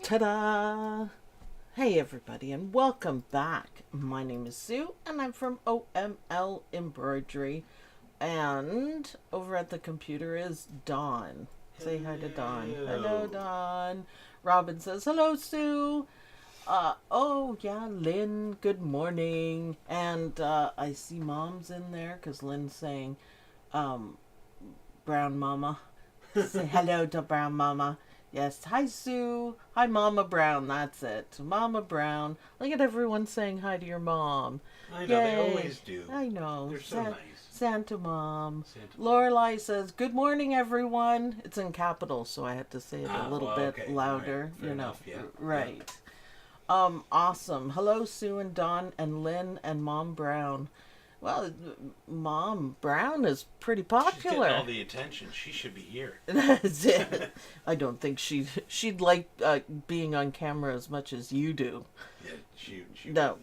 Ta-da! Hey everybody, and welcome back. My name is Sue and I'm from OML Embroidery, and over at the computer is Dawn. Say hi to Dawn. Hello, Dawn. Robin says hello, Sue. Oh yeah, Lynn, good morning. And I see Mom's in there because Lynn's saying Brown Mama. Say hello to Brown Mama. Yes, hi Sue. Hi Mama Brown, that's it. Mama Brown. Look at everyone saying hi to your mom. I know, Yay. They always do. I know. They're so nice. Santa Mom. Lorelai says, good morning everyone. It's in capitals, so I had to say it a little bit louder. Right. Fair enough. Yeah. Right. Yeah. Awesome. Hello Sue and Dawn and Lynn and Mom Brown. Well, Mom Brown is pretty popular. She's getting all the attention. She should be here. That's it. I don't think she'd like being on camera as much as you do. Yeah, she no,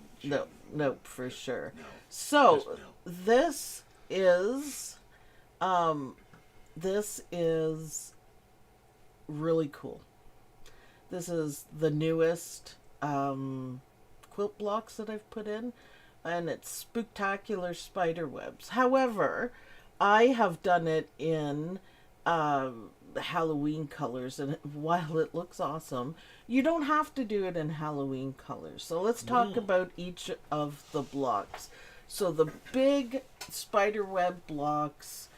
for sure. No, so no. this is really cool. This is the newest quilt blocks that I've put in. And it's Spooktacular spider webs. However, I have done it in Halloween colors, and while it looks awesome, you don't have to do it in Halloween colors. So let's talk about each of the blocks. So the big spider web blocks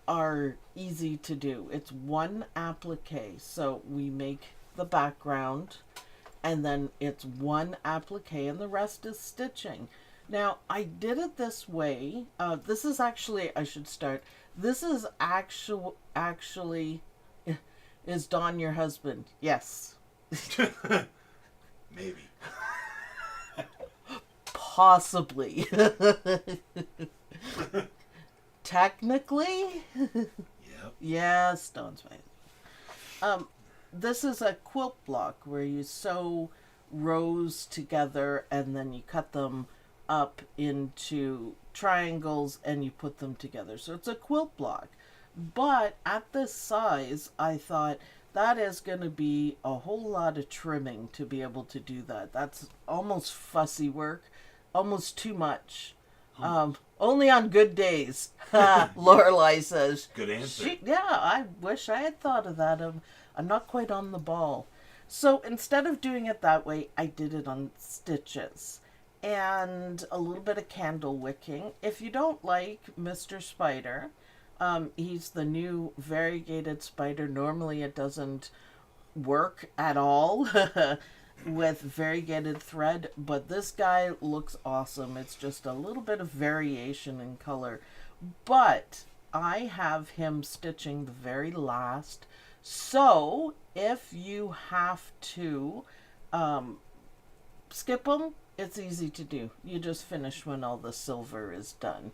are easy to do. It's one applique. So we make the background, and then it's one applique, and the rest is stitching. Now, I did it this way. This is actually, I should start. This is actually, is Don your husband? Yes. Maybe. Possibly. Technically? Yep. Yes, Don's my this is a quilt block where you sew rows together and then you cut them up into triangles and you put them together. So it's a quilt block. But at this size, I thought that is going to be a whole lot of trimming to be able to do that. That's almost fussy work, almost too much. Only on good days, Lorelei says. Good answer. Yeah, I wish I had thought of that. I'm not quite on the ball. So instead of doing it that way, I did it on stitches and a little bit of candle wicking. If you don't like Mr. Spider, he's the new variegated spider. Normally it doesn't work at all with variegated thread, but this guy looks awesome. It's just a little bit of variation in color. But I have him stitching the very last. So if you have to skip them, it's easy to do. You just finish when all the silver is done.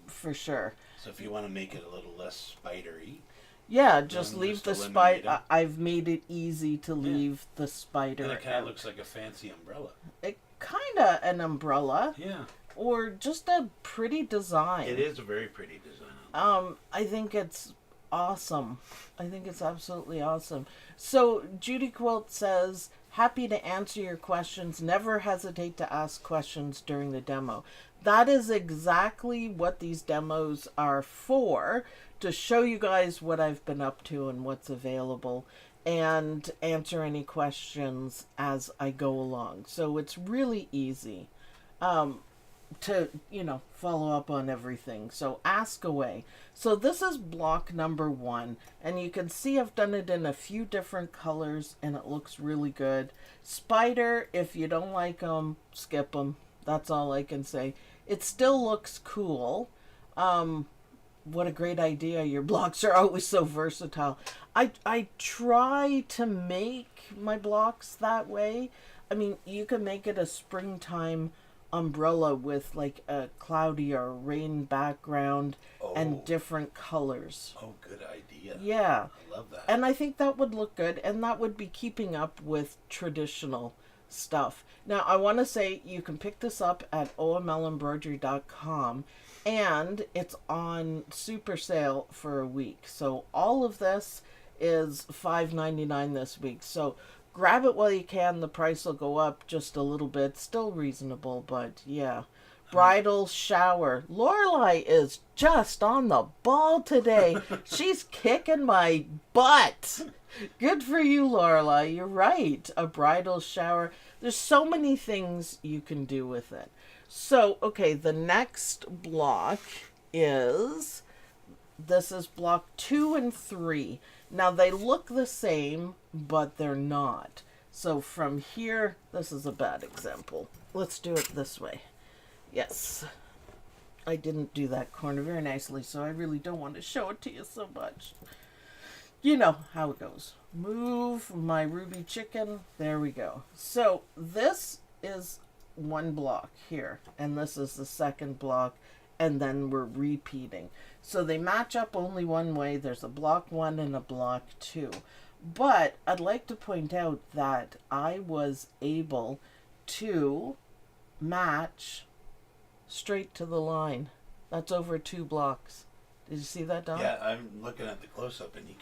For sure. So if you want to make it a little less spidery. Yeah, just leave just the eliminate spider. I've made it easy to leave the spider. And it kind of out. looks like a fancy umbrella. It kind of an umbrella. Yeah. Or just a pretty design. It is a very pretty design. I think it's awesome. I think it's absolutely awesome. So Judy Quilt says, happy to answer your questions. Never hesitate to ask questions during the demo. That is exactly what these demos are for, to show you guys what I've been up to and what's available, and answer any questions as I go along. So it's really easy to, follow up on everything. So ask away. So this is block number 1, and you can see I've done it in a few different colors, and it looks really good. Spider, if you don't like them, skip them. That's all I can say. It still looks cool. What a great idea. Your blocks are always so versatile. I try to make my blocks that way. I mean, you can make it a springtime umbrella with like a cloudy or rain background and different colors. Oh, good idea. Yeah. I love that. And I think that would look good, and that would be keeping up with traditional stuff. Now, I want to say you can pick this up at omlembroidery.com, and it's on super sale for a week. So all of this is $5.99 this week. So grab it while you can. The price will go up just a little bit. Still reasonable, but yeah. Bridal shower. Lorelei is just on the ball today. She's kicking my butt. Good for you, Lorelei. You're right. A bridal shower. There's so many things you can do with it. So, okay, the next block is, this is block 2 and 3. Now, they look the same, but they're not. So from here, this is a bad example. Let's do it this way. Yes. I didn't do that corner very nicely, so I really don't want to show it to you so much. You know how it goes. Move my ruby chicken. There we go. So this is one block here, and this is the second block, and then we're repeating. So they match up only one way. There's a block 1 and a block 2. But I'd like to point out that I was able to match straight to the line. That's over 2 blocks. Did you see that, Don? Yeah, I'm looking at the close-up, and you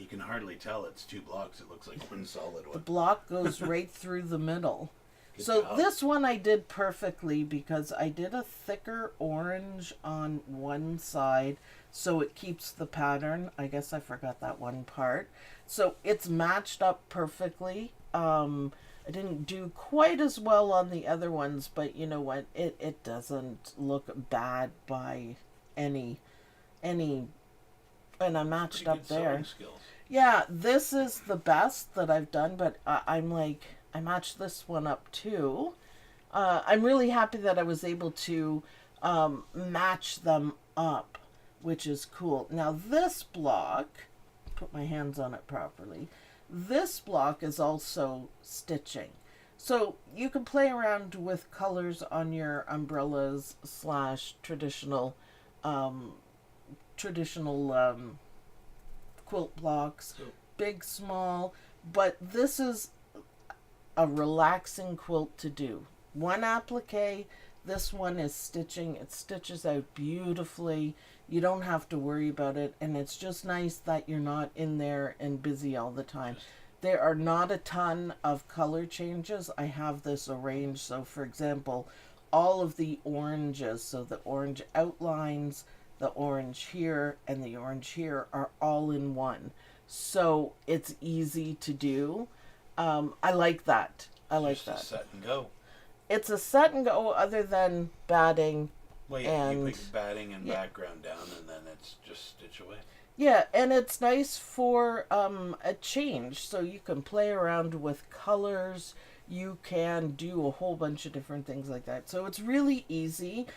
can hardly tell it's 2 blocks. It looks like one solid one. The block goes right through the middle. Good So job. this one I did perfectly because I did a thicker orange on one side so it keeps the pattern. I guess I forgot that one part. So it's matched up perfectly. I didn't do quite as well on the other ones, but you know what? It doesn't look bad by any, and I matched Pretty up good there. sewing skills. Yeah, this is the best that I've done, but I'm like, I matched this one up too. I'm really happy that I was able to match them up, which is cool. Now this block, put my hands on it properly, this block is also stitching. So you can play around with colors on your umbrellas / traditional quilt blocks, big, small, but this is a relaxing quilt to do. One applique, this one is stitching. It stitches out beautifully. You don't have to worry about it, and it's just nice that you're not in there and busy all the time. There are not a ton of color changes. I have this arranged, so for example, all of the oranges, so the orange outlines, the orange here, and the orange here are all in one. So it's easy to do. I like that. I like Just that. a set and go. It's a set and go other than batting. Well, yeah, And you put batting and yeah. background down, and then it's just stitch away. Yeah, and it's nice for a change. So you can play around with colors. You can do a whole bunch of different things like that. So it's really easy.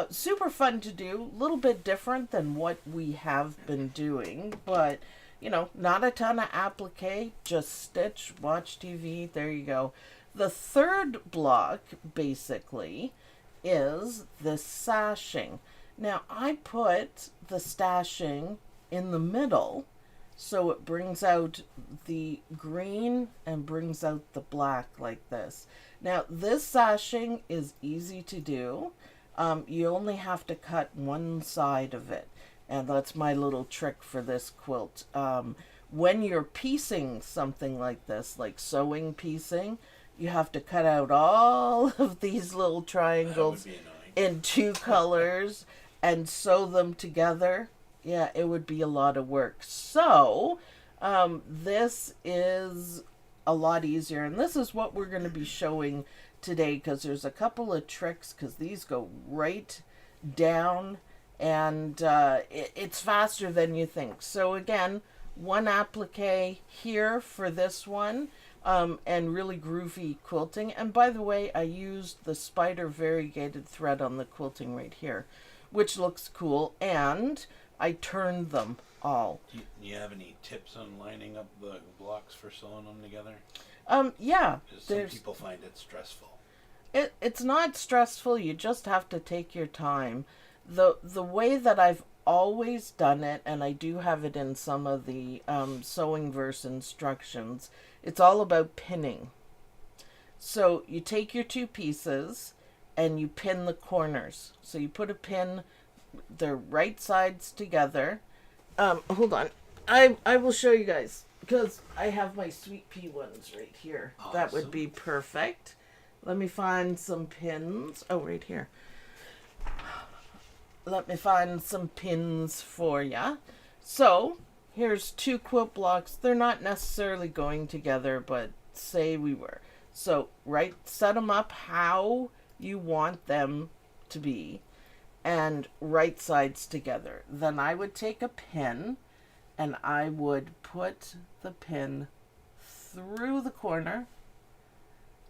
Super fun to do. A little bit different than what we have been doing. But, you know, not a ton of applique. Just stitch, watch TV. There you go. The third block, basically, is the sashing. Now, I put the stashing in the middle so it brings out the green and brings out the black like this. Now, this sashing is easy to do. You only have to cut one side of it, and that's my little trick for this quilt. When you're piecing something like this, like sewing piecing, you have to cut out all of these little triangles in two colors and sew them together. Yeah, it would be a lot of work. So, this is a lot easier. And this is what we're going to be showing today, because there's a couple of tricks, because these go right down, and it's faster than you think. So again, one applique here for this one, and really groovy quilting. And by the way, I used the spider variegated thread on the quilting right here, which looks cool, and I turned them all. Do you have any tips on lining up the blocks for sewing them together? Yeah. Because some people find it stressful. It's not stressful. You just have to take your time. The way that I've always done it, and I do have it in some of the sewing verse instructions, it's all about pinning. So you take your two pieces and you pin the corners. So you put a pin, the right sides together. Hold on. I will show you guys, because I have my sweet pea ones right here. Awesome. That would be perfect. Let me find some pins. Oh, right here. Let me find some pins for ya. So, here's two quilt blocks. They're not necessarily going together, but say we were. So, set them up how you want them to be, and right sides together. Then I would take a pin, and I would put the pin through the corner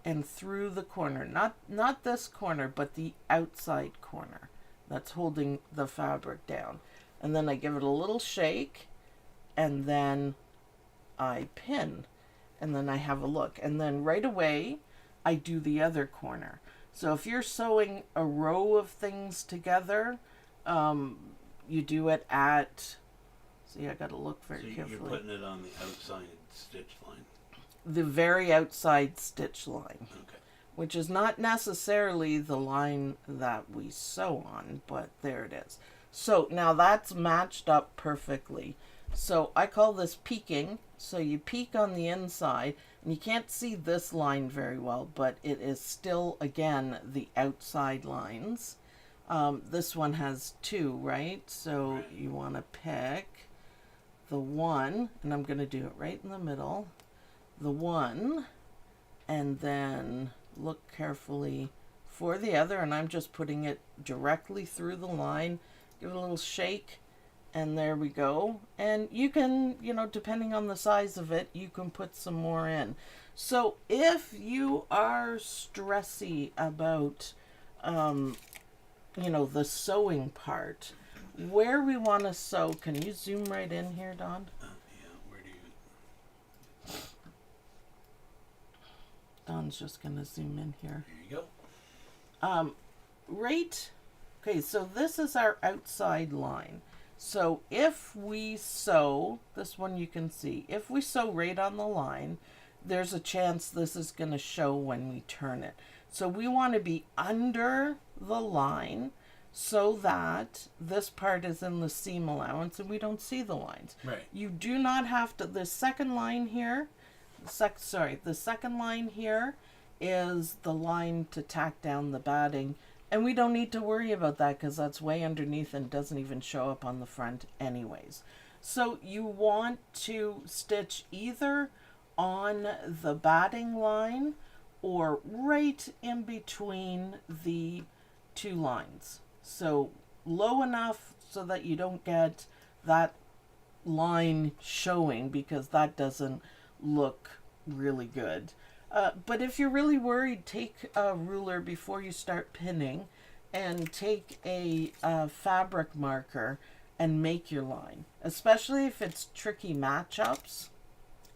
and through the corner. Not this corner, but the outside corner that's holding the fabric down. And then I give it a little shake, and then I pin, and then I have a look. And then right away, I do the other corner. So if you're sewing a row of things together, you do it at, see, I got to look very carefully. You're putting it on the outside stitch line. The very outside stitch line. Okay. Which is not necessarily the line that we sew on, but there it is. So now that's matched up perfectly. So I call this peeking. So you peek on the inside, and you can't see this line very well, but it is still, again, the outside lines. This one has two, right? So you want to pick the one, and I'm going to do it right in the middle. The one, and then look carefully for the other, and I'm just putting it directly through the line. Give it a little shake, and there we go. And you can, depending on the size of it, you can put some more in. So if you are stressy about, the sewing part, where we want to sew, can you zoom right in here, Don? Don's just going to zoom in here. There you go. Okay, so this is our outside line. So if we sew, this one you can see, if we sew right on the line, there's a chance this is going to show when we turn it. So we want to be under the line so that this part is in the seam allowance and we don't see the lines. Right. You do not have to, the second line here, the second line here is the line to tack down the batting. And we don't need to worry about that because that's way underneath and doesn't even show up on the front anyways. So you want to stitch either on the batting line or right in between the two lines. So low enough so that you don't get that line showing because that doesn't look really good. But if you're really worried, take a ruler before you start pinning and take a fabric marker and make your line, especially if it's tricky matchups.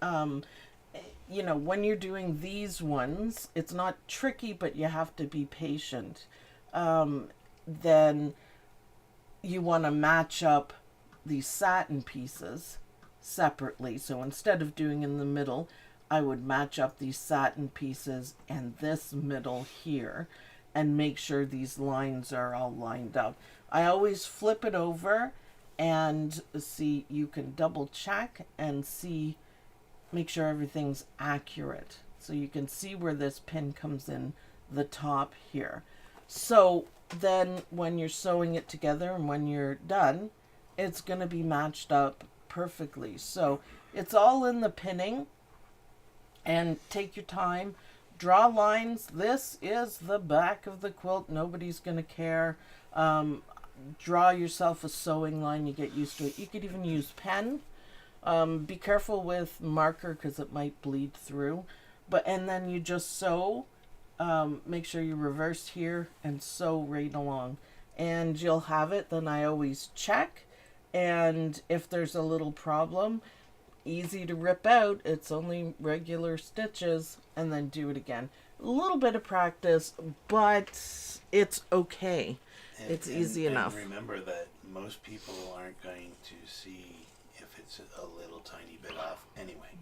You know, when you're doing these ones, it's not tricky, but you have to be patient. Then you want to match up these satin pieces separately. So instead of doing in the middle, I would match up these satin pieces and this middle here and make sure these lines are all lined up. I always flip it over and see, you can double check and see, make sure everything's accurate. So you can see where this pin comes in the top here. So then when you're sewing it together and when you're done, it's going to be matched up perfectly. So it's all in the pinning. And take your time, draw lines. This is the back of the quilt. Nobody's going to care. Draw yourself a sewing line. You get used to it. You could even use pen. Be careful with marker because it might bleed through. And then you just sew. Make sure you reverse here and sew right along. And you'll have it. Then I always check. And if there's a little problem, easy to rip out, it's only regular stitches, and then do it again. A little bit of practice, but it's okay. It's easy enough. And remember that most people aren't going to see if it's a little tiny bit off anyway.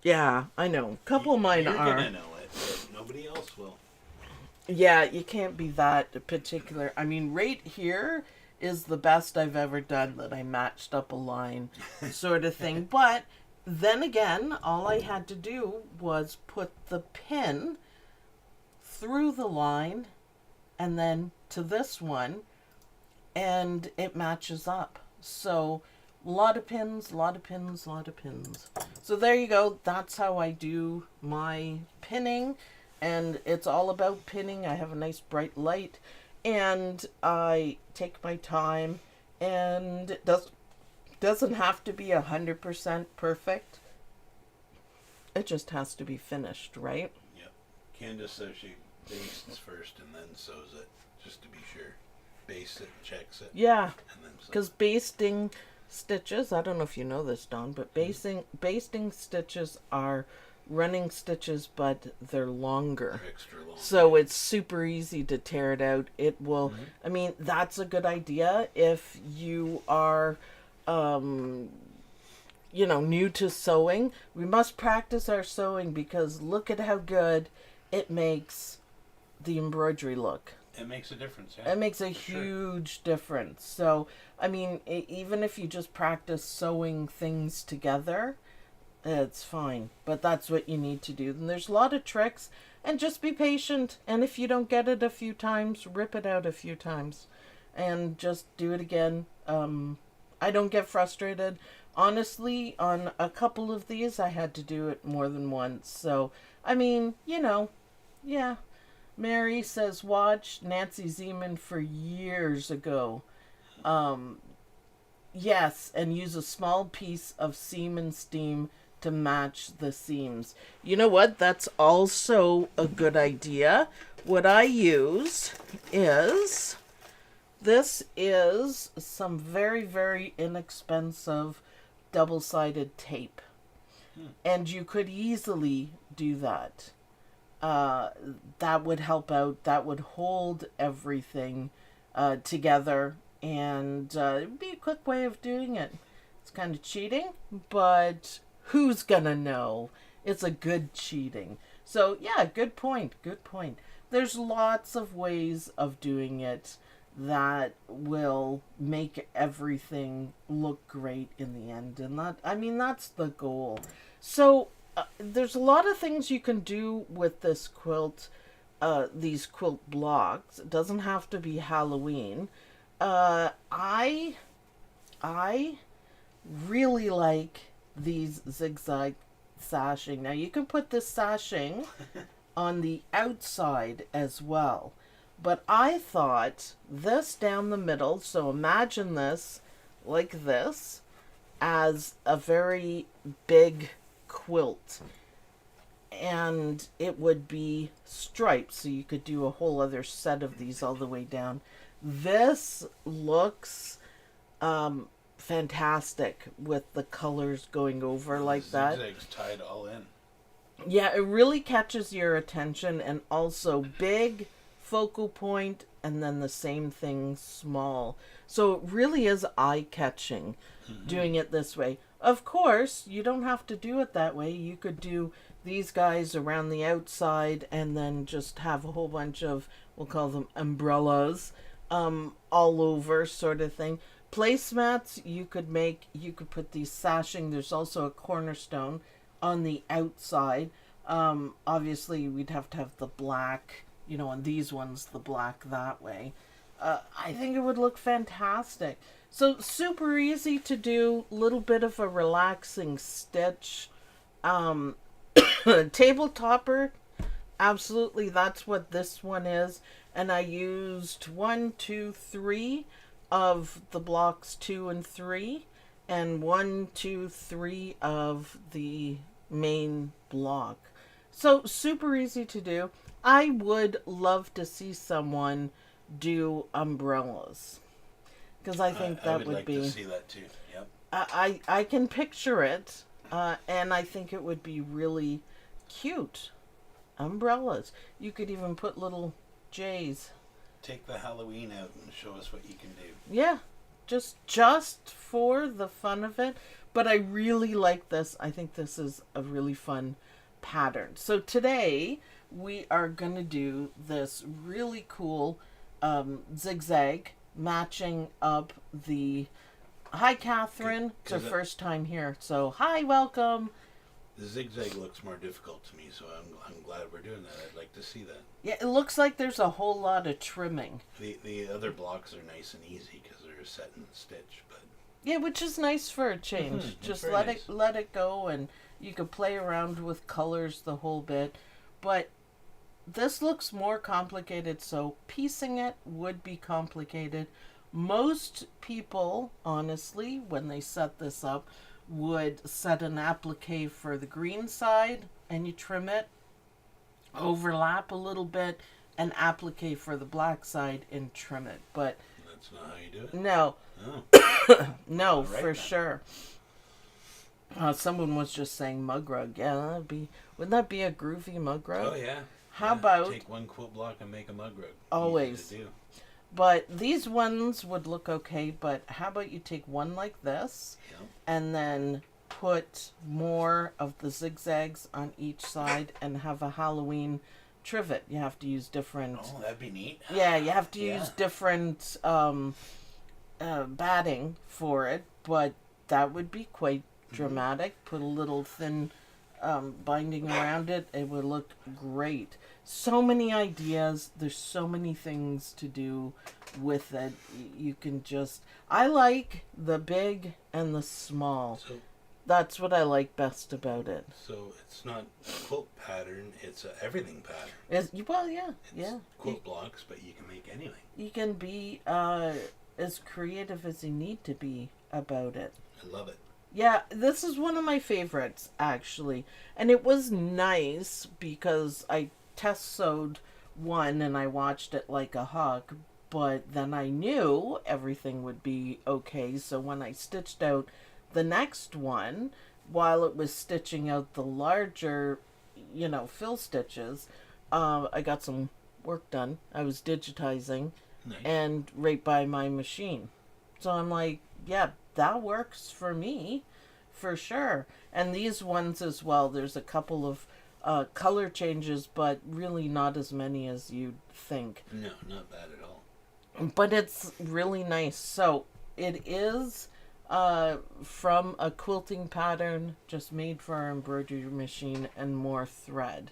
Yeah, I know. A couple of mine You're are. gonna know it, but nobody else will. Yeah, you can't be that particular. I mean, right here is the best I've ever done that I matched up a line sort of thing. But then again, all I had to do was put the pin through the line and then to this one, and it matches up. So a lot of pins, a lot of pins, a lot of pins. So there you go. That's how I do my pinning. And it's all about pinning. I have a nice bright light. And I take my time, and it doesn't have to be 100% perfect. It just has to be finished, right? Yep. Candace says she bastes first and then sews it, just to be sure. Bastes it, checks it. Yeah, and then because basting stitches, I don't know if you know this, Dawn, but basting stitches are running stitches, but they're longer. Extra long. So it's super easy to tear it out. It will, I mean, that's a good idea if you are, you know, new to sewing. We must practice our sewing because look at how good it makes the embroidery look. It makes a difference, yeah. It makes a huge difference. So, I mean, even if you just practice sewing things together, it's fine, but that's what you need to do. And there's a lot of tricks, and just be patient. And if you don't get it a few times, rip it out a few times and just do it again. I don't get frustrated. Honestly, on a couple of these, I had to do it more than once. So, I mean, you know, yeah. Mary says, watch Nancy Zeman for years ago. Yes, and use a small piece of seam and steam to match the seams. You know what? That's also a good idea. What I use is, this is some very, very inexpensive double-sided tape. And you could easily do that. That would help out. That would hold everything together. And it'd be a quick way of doing it. It's kind of cheating, but who's gonna know? It's a good cheating. So yeah, good point. Good point. There's lots of ways of doing it. that will make everything look great in the end. And that's the goal. So there's a lot of things you can do with this quilt, these quilt blocks. It doesn't have to be Halloween. I really like these zigzag sashing. Now you can put this sashing on the outside as well. But I thought this down the middle, so imagine this like this, as a very big quilt. And it would be striped, so you could do a whole other set of these all the way down. This looks fantastic with the colors going over like that. Zigzags tied all in. Yeah, it really catches your attention, and also big focal point, and then the same thing small. So it really is eye-catching doing it this way. Of course, you don't have to do it that way. You could do these guys around the outside and then just have a whole bunch of, we'll call them umbrellas, all over sort of thing. Placemats you could make, you could put these sashing. There's also a cornerstone on the outside. Obviously we'd have to have the black, on these ones, the black that way. I think it would look fantastic. So super easy to do, little bit of a relaxing stitch. Table topper, absolutely, that's what this one is. And I used 1, 2, 3 of the blocks 2 and 3, and 1, 2, 3 of the main block. So super easy to do. I would love to see someone do umbrellas, because I think that would be. I would like to see that too. Yep. I can picture it, and I think it would be really cute. Umbrellas. You could even put little J's. Take the Halloween out and show us what you can do. Yeah, just for the fun of it. But I really like this. I think this is a really fun pattern. So today we are going to do this really cool zigzag matching up the... Hi, Catherine. It's her first time here. So, hi, welcome. The zigzag looks more difficult to me, so I'm glad we're doing that. I'd like to see that. Yeah, it looks like there's a whole lot of trimming. The other blocks are nice and easy because they're set and stitch, but... Yeah, which is nice for a change. Just let it go, and you can play around with colors the whole bit. But this looks more complicated, so piecing it would be complicated. Most people, honestly, when they set this up, would set an applique for the green side, and you trim it, overlap a little bit, and applique for the black side and trim it. But that's not how you do it? No. Oh. No, right, for sure. Someone was just saying mug rug. Yeah, wouldn't that be a groovy mug rug? Oh, yeah. How about... Take one quilt block and make a mug rug. Always. Easy to do. But these ones would look okay, but how about you take one like this, and then put more of the zigzags on each side and have a Halloween trivet. You have to use different... Oh, that'd be neat. Yeah, you have to use different batting for it, but that would be quite dramatic. Put a little thin binding around it. It would look great. So many ideas. There's so many things to do with it. You can just... I like the big and the small. So, that's what I like best about it. So it's not a quilt pattern, it's a everything pattern. Well, yeah. It's quilt blocks, but you can make anything. You can be as creative as you need to be about it. I love it. Yeah, this is one of my favorites, actually. And it was nice because I test sewed one and I watched it like a hawk, but then I knew everything would be okay. So when I stitched out the next one, while it was stitching out the larger, fill stitches, I got some work done. I was digitizing and right by my machine. So I'm like, yeah, that works for me, for sure. And these ones as well, there's a couple of color changes, but really not as many as you'd think. No, not bad at all. but it's really nice. So it is from a quilting pattern just made for our embroidery machine and more thread.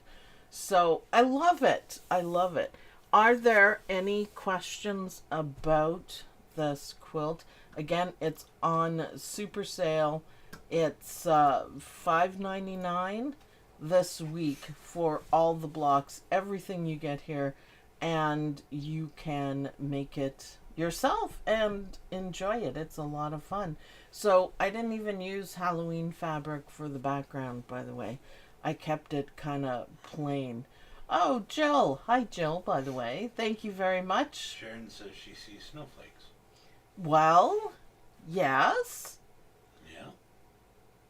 So I love it. I love it. Are there any questions about this quilt? Again, it's on super sale. It's $5.99 this week for all the blocks, everything you get here, and you can make it yourself and enjoy it. It's a lot of fun. So I didn't even use Halloween fabric for the background, by the way. I kept it kind of plain. Oh, Jill. Hi, Jill, by the way. Thank you very much. Sharon says she sees snowflakes. Well, yes, Yeah.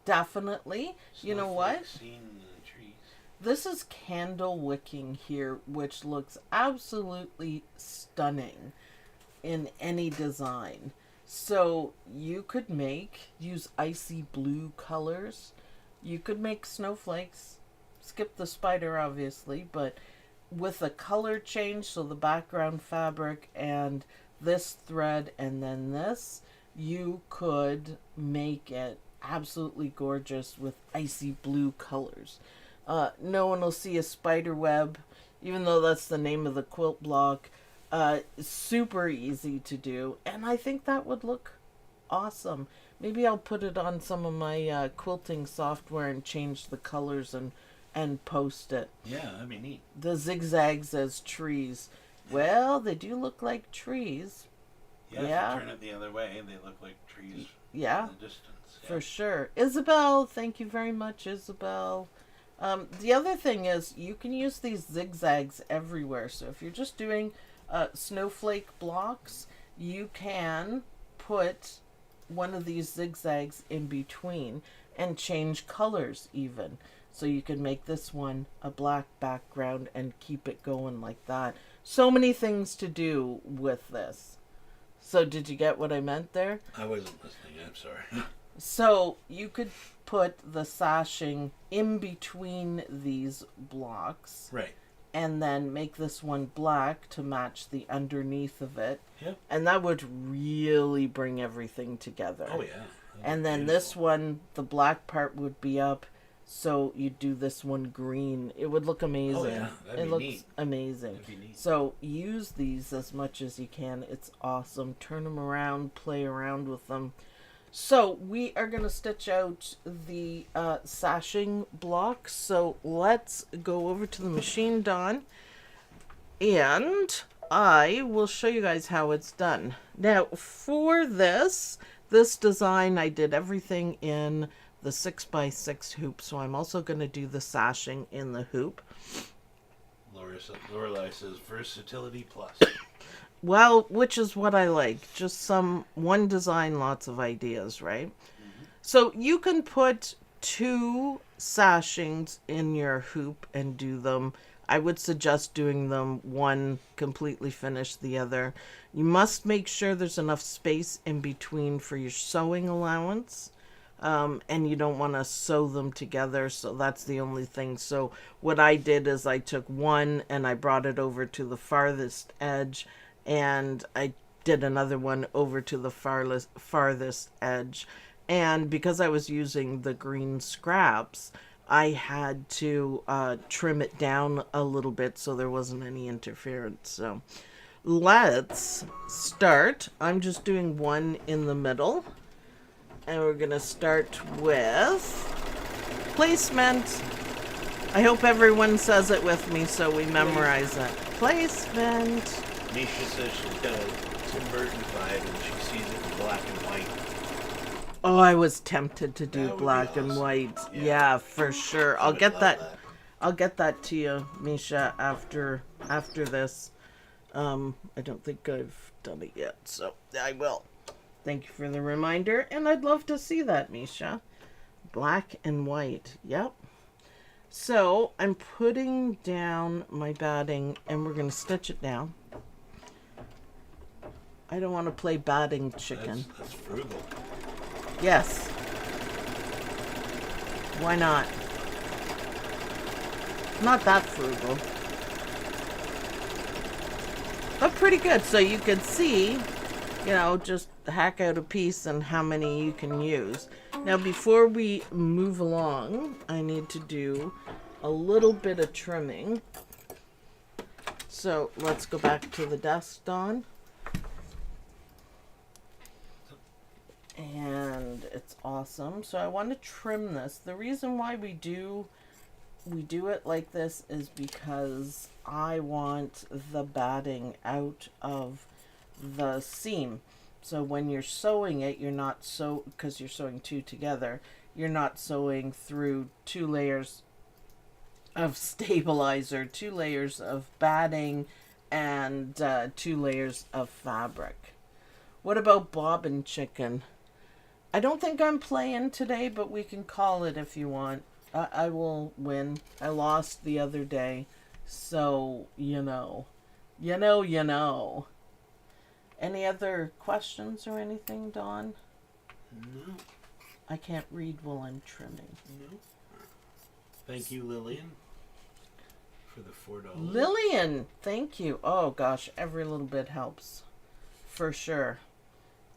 definitely. You know what? Snowflakes seen in the trees. This is candle wicking here, which looks absolutely stunning in any design. So you could use icy blue colors. You could make snowflakes. Skip the spider, obviously, but with a color change, so the background fabric and this thread and then this, you could make it absolutely gorgeous with icy blue colors. No one will see a spider web, even though that's the name of the quilt block. Super easy to do, and I think that would look awesome. Maybe I'll put it on some of my quilting software and change the colors and post it. Yeah, that'd be neat. The zigzags as trees. Well, they do look like trees. Yeah, Yeah. if you turn it the other way, they look like trees Yeah, in the distance. Yeah. for sure. Isabel, thank you very much, Isabel. The other thing is you can use these zigzags everywhere. So if you're just doing snowflake blocks, you can put one of these zigzags in between and change colors even. So you can make this one a black background and keep it going like that. So many things to do with this. So did you get what I meant there? I wasn't listening. I'm sorry. So you could put the sashing in between these blocks. Right. And then make this one black to match the underneath of it. Yep. And that would really bring everything together. Oh, yeah. And then this one, the black part would be up. So you do this one green. It would look amazing. Oh, yeah. That'd It be looks neat. amazing. That'd be neat. So use these as much as you can. It's awesome. Turn them around, play around with them. So we are going to stitch out the sashing blocks. So let's go over to the machine, Dawn. And I will show you guys how it's done. Now for this design, I did everything in the 6x6 hoop. So I'm also going to do the sashing in the hoop. Lorelei says versatility plus. Well, which is what I like. Just one design, lots of ideas, right? Mm-hmm. So you can put 2 sashings in your hoop and do them. I would suggest doing them one completely finished, the other. You must make sure there's enough space in between for your sewing allowance. And you don't want to sew them together, so that's the only thing. So what I did is I took one and I brought it over to the farthest edge, and I did another one over to the farthest edge. And because I was using the green scraps, I had to trim it down a little bit so there wasn't any interference. So let's start. I'm just doing one in the middle. And we're going to start with placement. I hope everyone says it with me so we memorize it. Placement. Misha says she's got a Tim Burton 5 and she sees it in black and white. Oh, I was tempted to do That would be black and awesome. white. Yeah. Yeah, for sure. I I'll would get love that. I'll get that to you, Misha, after this. I don't think I've done it yet, so I will. Thank you for the reminder, and I'd love to see that, Misha. Black and white, yep. So I'm putting down my batting, and we're going to stitch it down. I don't want to play batting chicken. That's frugal. Yes. Why not? Not that frugal. but pretty good. So you can see, you know, just hack out a piece and how many you can use. Now, before we move along, I need to do a little bit of trimming. So let's go back to the desk, Dawn. And it's awesome. So I want to trim this. The reason why we do it like this is because I want the batting out of the seam. So when you're sewing it, you're not because you're sewing two together, you're not sewing through 2 layers of stabilizer, 2 layers of batting, and 2 layers of fabric. What about bobbin chicken? I don't think I'm playing today, but we can call it if you want. I will win. I lost the other day, so you know. Any other questions or anything, Dawn? No. I can't read while I'm trimming. No. Thank you, Lillian, for the $4. Lillian, thank you. Oh gosh, every little bit helps, for sure.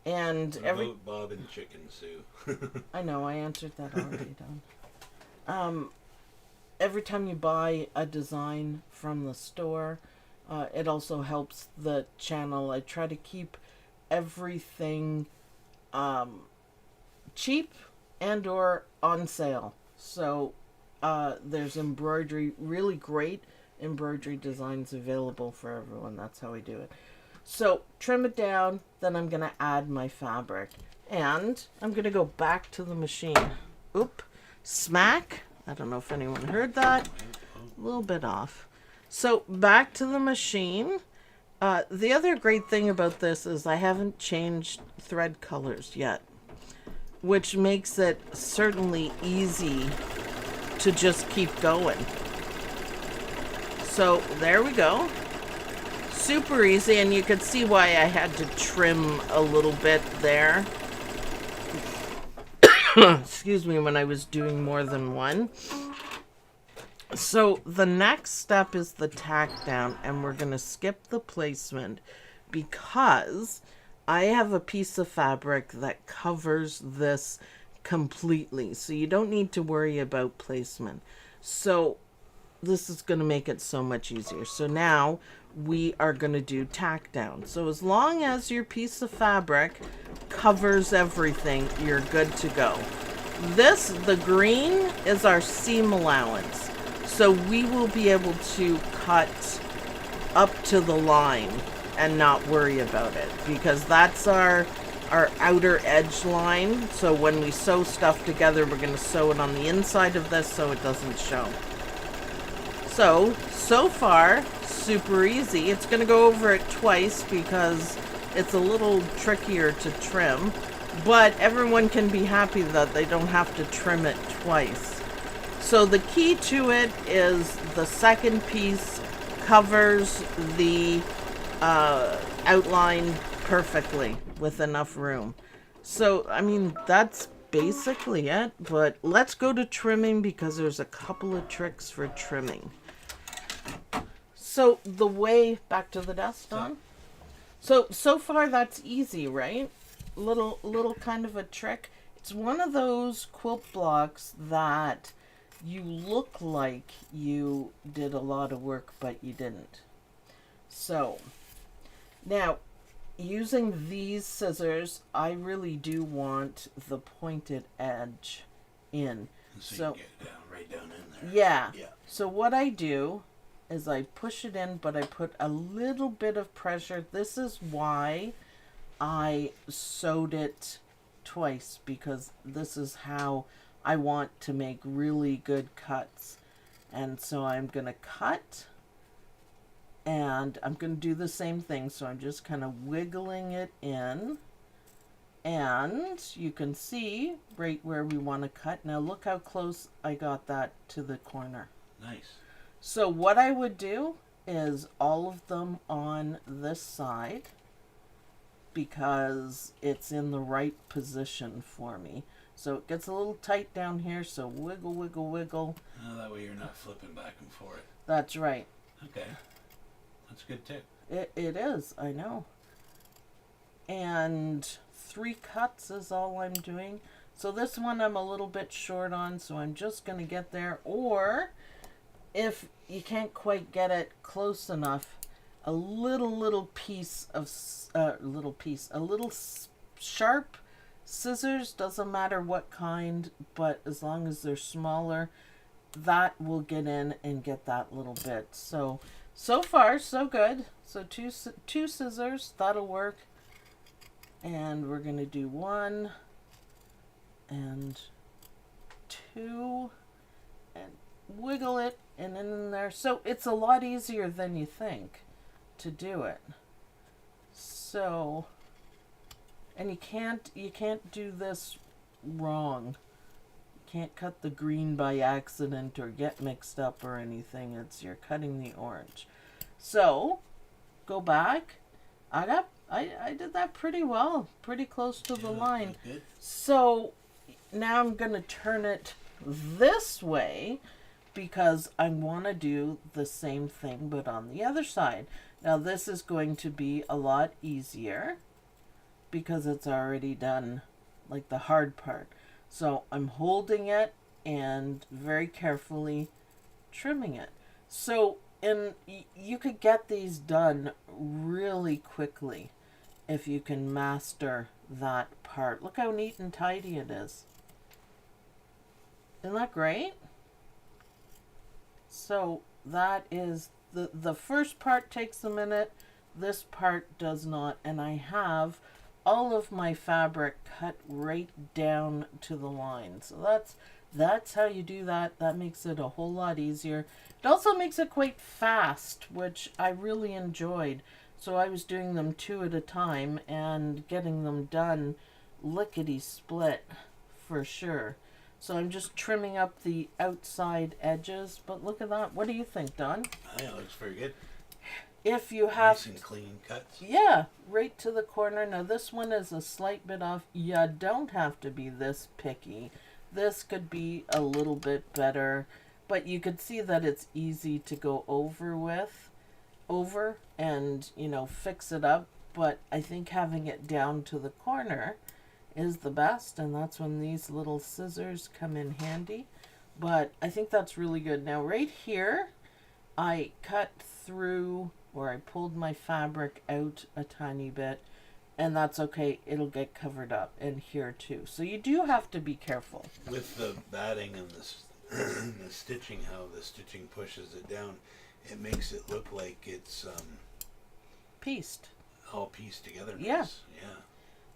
And vote Bob and Chicken Sue. I know I answered that already, Dawn. Every time you buy a design from the store, it also helps the channel. I try to keep everything cheap and or on sale. So there's embroidery, really great embroidery designs available for everyone. That's how I do it. So trim it down, then I'm going to add my fabric. And I'm going to go back to the machine. Oop, smack. I don't know if anyone heard that. A little bit off. So back to the machine. The other great thing about this is I haven't changed thread colors yet, which makes it certainly easy to just keep going. So there we go. Super easy, and you could see why I had to trim a little bit there. Excuse me, when I was doing more than one. So the next step is the tack down, and we're going to skip the placement because I have a piece of fabric that covers this completely. So you don't need to worry about placement. So this is going to make it so much easier. So now we are going to do tack down. So as long as your piece of fabric covers everything, you're good to go. The green is our seam allowance. So we will be able to cut up to the line and not worry about it, because that's our outer edge line. So when we sew stuff together, we're going to sew it on the inside of this so it doesn't show. So far, super easy. It's going to go over it twice because it's a little trickier to trim, but everyone can be happy that they don't have to trim it twice. So the key to it is the second piece covers the outline perfectly with enough room. So, I mean, that's basically it, but let's go to trimming because there's a couple of tricks for trimming. So the way back to the desk, Don. So far that's easy, right? Little kind of a trick. It's one of those quilt blocks that you look like you did a lot of work, but you didn't. So now, using these scissors, I really do want the pointed edge in. So you get it down, right down in there. Yeah. Yeah. So what I do is I push it in, but I put a little bit of pressure. This is why I sewed it twice, because this is how I want to make really good cuts. And so I'm going to cut, and I'm going to do the same thing. So I'm just kind of wiggling it in, and you can see right where we want to cut. Now look how close I got that to the corner. Nice. So what I would do is all of them on this side, because it's in the right position for me. So it gets a little tight down here, so wiggle, wiggle, wiggle. Oh, that way you're not flipping back and forth. That's right. Okay. That's a good tip. It is, I know. And 3 cuts is all I'm doing. So this one I'm a little bit short on, so I'm just going to get there. Or if you can't quite get it close enough, a little piece of, a little sharp scissors, doesn't matter what kind, but as long as they're smaller, that will get in and get that little bit. So far, so good. So two scissors, that'll work. And we're going to do 1 and 2 and wiggle it and in there. So it's a lot easier than you think to do it. So, and you can't do this wrong. You can't cut the green by accident or get mixed up or anything. You're cutting the orange. So, go back. I did that pretty well, pretty close to the line. Good. So now I'm going to turn it this way because I want to do the same thing but on the other side. Now this is going to be a lot easier because it's already done, like the hard part. So I'm holding it and very carefully trimming it. So, and you could get these done really quickly if you can master that part. Look how neat and tidy it is. Isn't that great? So that is, the first part takes a minute, this part does not, and I have all of my fabric cut right down to the line. So that's how you do that. That makes it a whole lot easier. It also makes it quite fast, which I really enjoyed. So I was doing them 2 at a time and getting them done lickety-split for sure. So I'm just trimming up the outside edges. But look at that. What do you think, Don? I think it looks very good. If you have... Nice and clean cuts. Yeah, right to the corner. Now this one is a slight bit off. You don't have to be this picky. This could be a little bit better. But you could see that it's easy to go over and, you know, fix it up. But I think having it down to the corner is the best, and that's when these little scissors come in handy. But I think that's really good. Now right here, I cut through, or I pulled my fabric out a tiny bit, and that's okay. It'll get covered up, and here too. So you do have to be careful. With the batting and the stitching, how the stitching pushes it down, it makes it look like it's Pieced. all pieced together. Yeah. Nice. Yeah.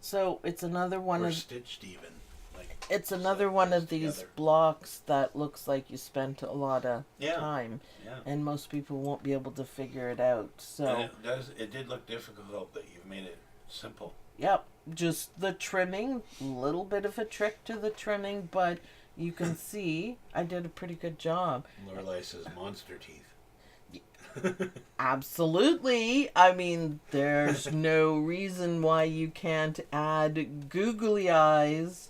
So it's another one or of... stitched even. Like It's another one of these together. blocks that looks like you spent a lot of Yeah. time, Yeah. and most people won't be able to figure it out. So, And it did look difficult, but you've made it simple. yep, just the trimming, little bit of a trick to the trimming, but you can see I did a pretty good job. Lorelei says monster teeth. Absolutely. I mean, there's no reason why you can't add googly eyes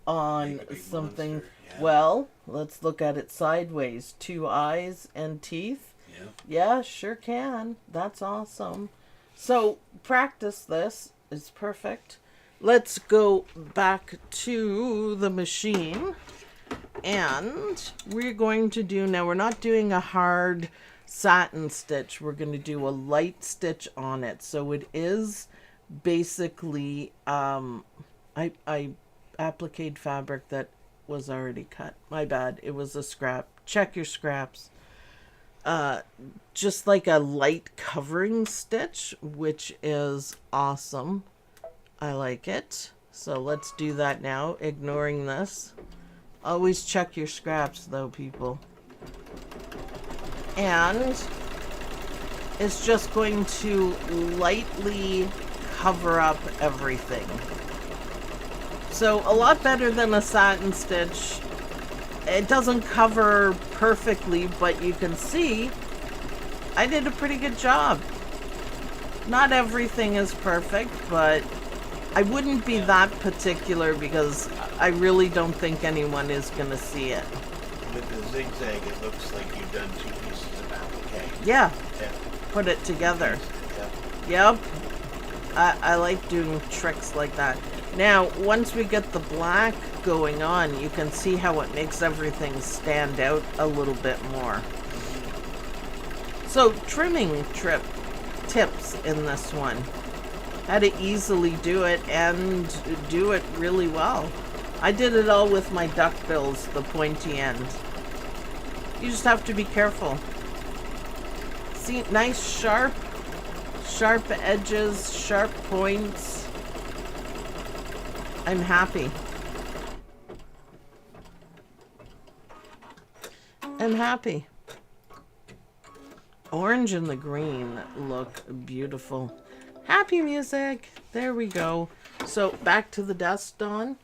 on Make a big something. monster, yeah. Well, let's look at it sideways. 2 eyes and teeth. Yeah. Yeah, sure can. That's awesome. So practice this. It's perfect. Let's go back to the machine. And we're going to do, now we're not doing a hard satin stitch. We're going to do a light stitch on it. So it is basically, I appliqued fabric that was already cut. My bad. It was a scrap. Check your scraps. Just like a light covering stitch, which is awesome. I like it. So let's do that now, ignoring this. Always check your scraps though, people. And it's just going to lightly cover up everything. So a lot better than a satin stitch. It doesn't cover perfectly, but you can see I did a pretty good job. Not everything is perfect, but I wouldn't be that particular because I really don't think anyone is going to see it. With the zigzag, it looks like you've done 2 pieces of applique. Yeah. Yeah. put it together. Yeah. Yep. I like doing tricks like that. Now, once we get the black going on, you can see how it makes everything stand out a little bit more. So, trimming tips in this one. How to easily do it and do it really well. I did it all with my duckbills, the pointy end. You just have to be careful. See, nice sharp edges, sharp points. I'm happy. I'm happy. Orange and the green look beautiful. Happy music. There we go. So back to the desk, Dawn.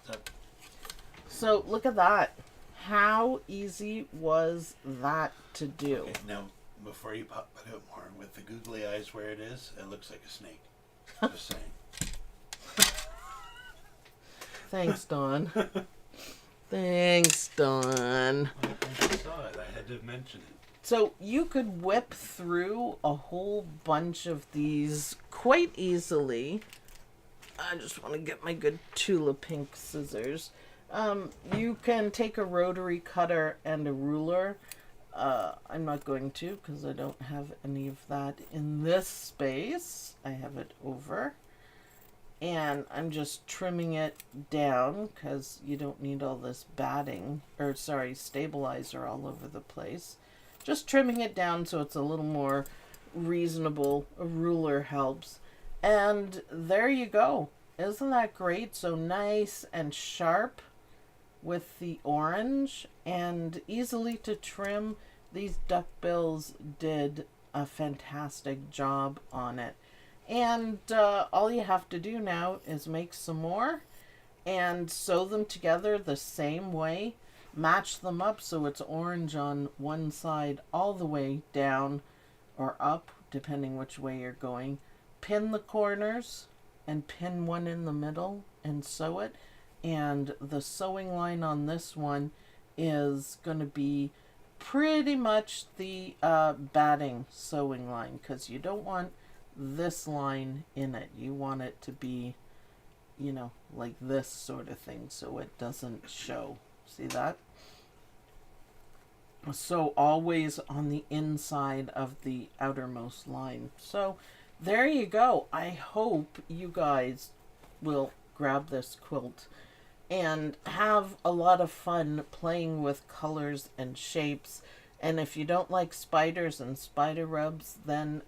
So look at that. How easy was that to do? Okay, now, before you pop it out more, with the googly eyes where it is, it looks like a snake. Just saying. Thanks, Dawn. Thanks, Dawn. I just saw it. I had to mention it. So you could whip through a whole bunch of these quite easily. I just want to get my good Tula pink scissors. You can take a rotary cutter and a ruler. I'm not going to because I don't have any of that in this space. I have it over. And I'm just trimming it down because you don't need all this batting, or sorry, stabilizer all over the place. Just trimming it down so it's a little more reasonable. A ruler helps. And there you go. Isn't that great? So nice and sharp with the orange and easily to trim. These duckbills did a fantastic job on it. And all you have to do now is make some more and sew them together the same way. Match them up so it's orange on one side all the way down or up, depending which way you're going. Pin the corners and pin one in the middle and sew it. And the sewing line on this one is going to be pretty much the batting sewing line, because you don't want this line in it. You want it to be, you know, like this sort of thing so it doesn't show. See that? So always on the inside of the outermost line. So there you go. I hope you guys will grab this quilt and have a lot of fun playing with colors and shapes. And if you don't like spiders and spider webs, then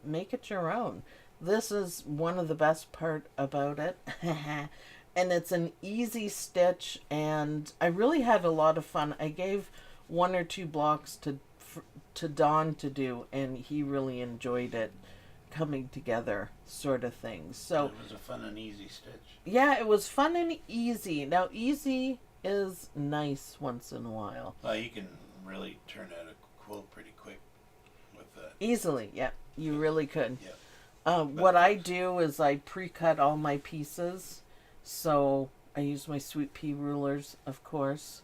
make it your own. This is one of the best part about it. And it's an easy stitch, and I really had a lot of fun. I gave 1 or 2 blocks to Don to do, and he really enjoyed it, coming together sort of thing. So it was a fun and easy stitch. Yeah, it was fun and easy. Now, easy is nice once in a while. Well, you can really turn out a quilt pretty quick with that. Easily, yeah. You really could. Yeah. What I do is I pre-cut all my pieces. So I use my sweet pea rulers, of course.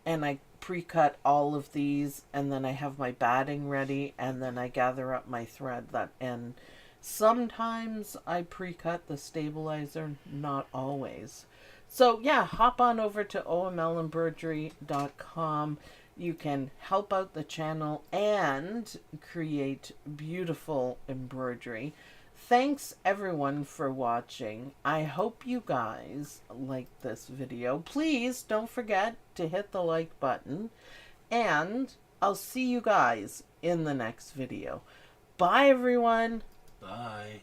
And I pre-cut all of these, and then I have my batting ready, and then I gather up my thread. And sometimes I pre-cut the stabilizer, not always. So yeah, hop on over to omlembroidery.com. You can help out the channel and create beautiful embroidery. Thanks everyone for watching. I hope you guys liked this video. Please don't forget to hit the like button, and I'll see you guys in the next video. Bye everyone. Bye.